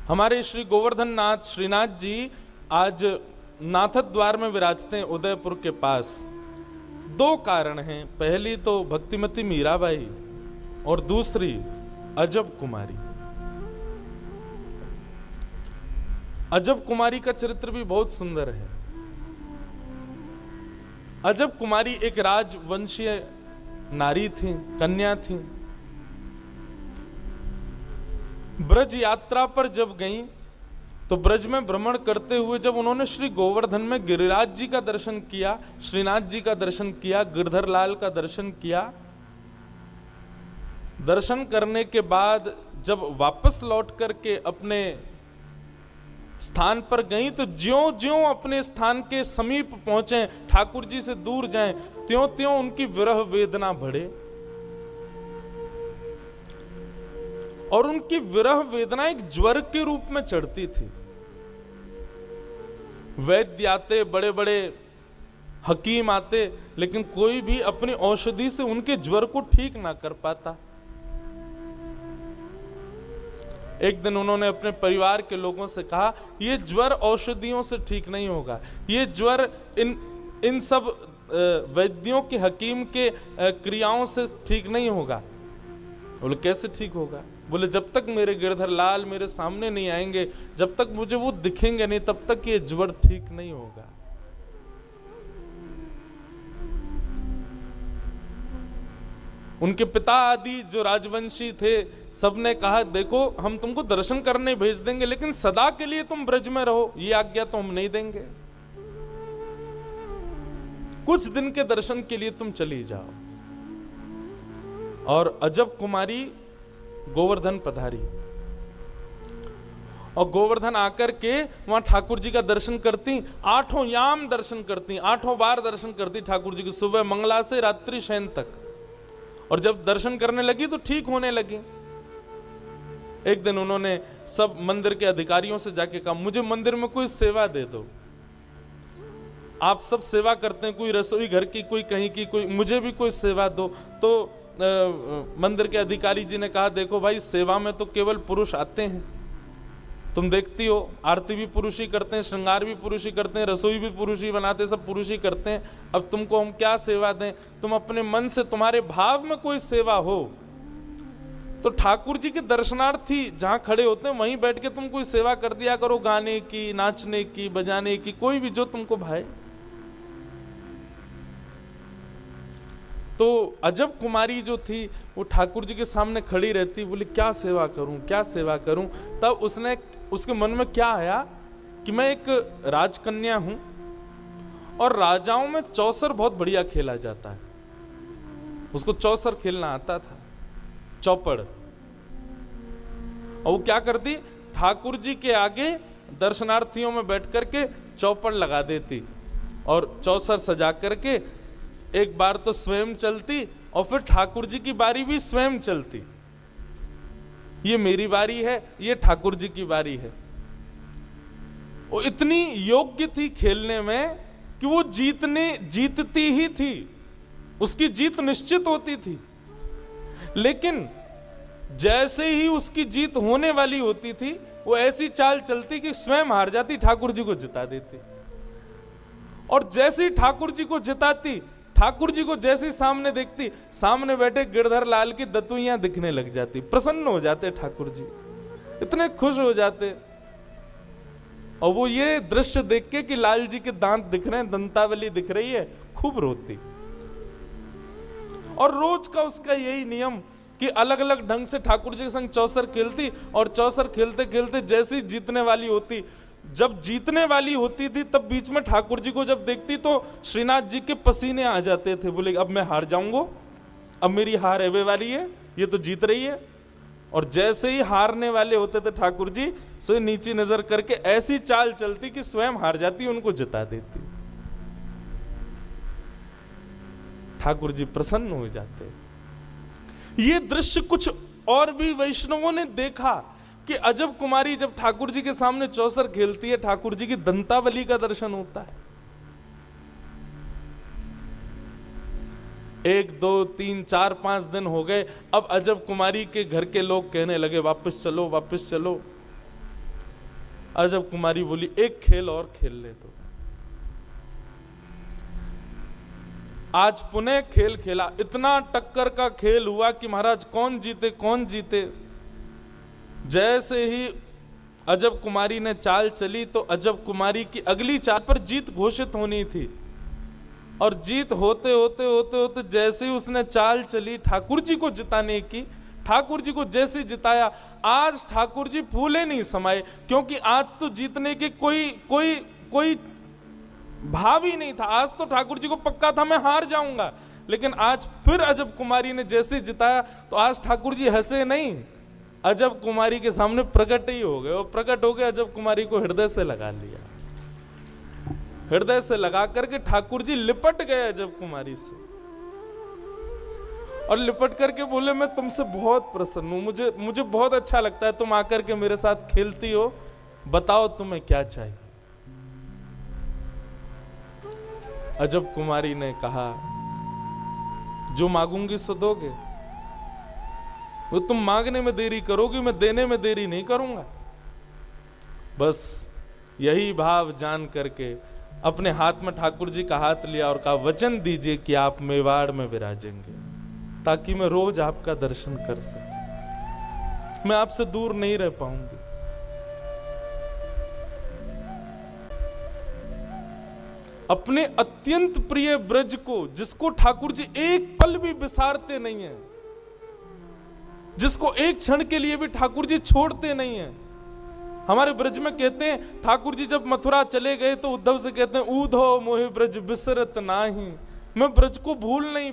हमारे श्री गोवर्धन नाथ श्रीनाथ जी आज नाथद द्वार में विराजते हैं उदयपुर के पास। दो कारण हैं, पहली तो भक्तिमती मीराबाई और दूसरी अजब कुमारी। अजब कुमारी का चरित्र भी बहुत सुंदर है। अजब कुमारी एक राजवंशीय नारी थी, कन्या थी। ब्रज यात्रा पर जब गई तो ब्रज में भ्रमण करते हुए जब उन्होंने श्री गोवर्धन में गिरिराज जी का दर्शन किया, श्रीनाथ जी का दर्शन किया, गिरधर लाल का दर्शन किया, दर्शन करने के बाद जब वापस लौट करके अपने स्थान पर गई तो ज्यों ज्यों अपने स्थान के समीप पहुंचे, ठाकुर जी से दूर जाएं, त्यों त्यों उनकी विरह वेदना बढ़े और उनकी विरह वेदना एक ज्वर के रूप में चढ़ती थी। वैद्य आते, बड़े बड़े हकीम आते, लेकिन कोई भी अपनी औषधि से उनके ज्वर को ठीक ना कर पाता। एक दिन उन्होंने अपने परिवार के लोगों से कहा, यह ज्वर औषधियों से ठीक नहीं होगा, यह ज्वर इन सब वैद्यों के, हकीम के क्रियाओं से ठीक नहीं होगा। बोले कैसे ठीक होगा? बोले जब तक मेरे गिरधर लाल मेरे सामने नहीं आएंगे, जब तक मुझे वो दिखेंगे नहीं, तब तक ये ज्वर ठीक नहीं होगा। उनके पिता आदि जो राजवंशी थे, सबने कहा देखो हम तुमको दर्शन करने भेज देंगे, लेकिन सदा के लिए तुम ब्रज में रहो, ये आज्ञा तो हम नहीं देंगे। कुछ दिन के दर्शन के लिए तुम चली जाओ। और अजब कुमारी गोवर्धन पधारी और गोवर्धन आकर के वहां ठाकुर जी का दर्शन करती, 8 याम दर्शन करती, 8 बार दर्शन करती ठाकुर जी की, सुबह मंगला से रात्रि शयन तक। और जब दर्शन करने लगी तो ठीक होने लगी। एक दिन उन्होंने सब मंदिर के अधिकारियों से जाके कहा, मुझे मंदिर में कोई सेवा दे दो। आप सब सेवा करते हैं, कोई रसोई घर की, कोई कहीं की, कोई मुझे भी कोई सेवा दो। तो मंदिर के अधिकारी जी ने कहा, देखो भाई सेवा में तो केवल पुरुष आते हैं, तुम देखती हो आरती भी पुरुष ही करते हैं, श्रृंगार भी पुरुष ही करते हैं, रसोई भी पुरुष ही बनाते हैं, सब पुरुष ही करते हैं। अब तुमको हम क्या सेवा दें? तुम अपने मन से, तुम्हारे भाव में कोई सेवा हो तो ठाकुर जी के दर्शनार्थी जहां खड़े होते हैं वहीं बैठ के तुम कोई सेवा कर दिया करो, गाने की, नाचने की, बजाने की, कोई भी जो तुमको भाए। तो अजब कुमारी जो थी वो ठाकुर जी के सामने खड़ी रहती, बोली क्या सेवा करूं, क्या सेवा करूं। तब उसके मन में क्या आया कि मैं एक राजकन्या हूं और राजाओं में चौसर बहुत बढ़िया खेला जाता है। उसको चौसर खेलना आता था, चौपड़। और वो क्या करती, ठाकुर जी के आगे दर्शनार्थियों में बैठ करके चौपड़ लगा देती और चौसर सजा करके एक बार तो स्वयं चलती और फिर ठाकुर जी की बारी भी स्वयं चलती। ये मेरी बारी है, ये ठाकुर जी की बारी है। वो इतनी योग्य थी खेलने में कि वो जीतती ही थी, उसकी जीत निश्चित होती थी। लेकिन जैसे ही उसकी जीत होने वाली होती थी, वो ऐसी चाल चलती कि स्वयं हार जाती, ठाकुर जी को जिता देती। और जैसे ही ठाकुर जी को जिताती, ठाकुर जी को जैसे सामने देखती, सामने बैठे गिरधर लाल की दतुइयां दिखने लग जाती, प्रसन्न हो जाते ठाकुर जी, इतने खुश हो जाते। और वो ये दृश्य देख के कि लाल जी के दांत दिख रहे हैं, दंतावली दिख रही है, खूब रोती। और रोज का उसका यही नियम कि अलग अलग ढंग से ठाकुर जी के संग चौसर खेलती, और चौसर खेलते खेलते जैसी जीतने वाली होती, जब जीतने वाली होती थी तब बीच में ठाकुर जी को जब देखती तो श्रीनाथ जी के पसीने आ जाते थे। बोले अब मैं हार जाऊंगा, अब मेरी हार एवे वाली है, ये तो जीत रही है। और जैसे ही हारने वाले होते थे ठाकुर जी, सो नीची नजर करके ऐसी चाल चलती कि स्वयं हार जाती, उनको जिता देती। ठाकुर जी प्रसन्न हो जाते। ये दृश्य कुछ और भी वैष्णवों ने देखा कि अजब कुमारी जब ठाकुर जी के सामने चौसर खेलती है, ठाकुर जी की दंतावली का दर्शन होता है। 1, 2, 3, 4, 5 दिन हो गए। अब अजब कुमारी के घर के लोग कहने लगे वापस चलो, वापस चलो। अजब कुमारी बोली एक खेल और खेल ले तो। आज पुनः खेल खेला, इतना टक्कर का खेल हुआ कि महाराज कौन जीते कौन जीते। जैसे ही अजब कुमारी ने चाल चली तो अजब कुमारी की अगली चाल पर जीत घोषित होनी थी, और जीत होते होते होते होते जैसे ही उसने चाल चली ठाकुर जी को जिताने की, ठाकुर जी को जैसे जिताया, आज ठाकुर जी फूले नहीं समाये, क्योंकि आज तो जीतने के कोई भाव ही नहीं था। आज तो ठाकुर जी को पक्का था मैं हार जाऊंगा, लेकिन आज फिर अजब कुमारी ने जैसे जिताया तो आज ठाकुर जी हंसे नहीं, अजब कुमारी के सामने प्रकट ही हो गए, और प्रकट हो गए अजब कुमारी को हृदय से लगा लिया। हृदय से लगा करके ठाकुर जी लिपट गए अजब कुमारी से, और लिपट करके बोले मैं तुमसे बहुत प्रसन्न हूं, मुझे बहुत अच्छा लगता है तुम आकर के मेरे साथ खेलती हो, बताओ तुम्हें क्या चाहिए। अजब कुमारी ने कहा जो मांगूंगी सो दोगे, वो तुम मांगने में देरी करोगी, मैं देने में देरी नहीं करूंगा। बस यही भाव जान करके अपने हाथ में ठाकुर जी का हाथ लिया और कहा वचन दीजिए कि आप मेवाड़ में विराजेंगे, ताकि मैं रोज आपका दर्शन कर सकूं, मैं आपसे दूर नहीं रह पाऊंगी। अपने अत्यंत प्रिय ब्रज को, जिसको ठाकुर जी एक पल भी बिसारते नहीं है, जिसको एक क्षण के लिए भी ठाकुर जी छोड़ते नहीं है। हमारे ब्रज में कहते हैं ठाकुर जी जब मथुरा चले गए तो उद्धव से कहते हैं ऊधो मोहि ब्रज बिसरत नाही, मैं ब्रज को भूल नहीं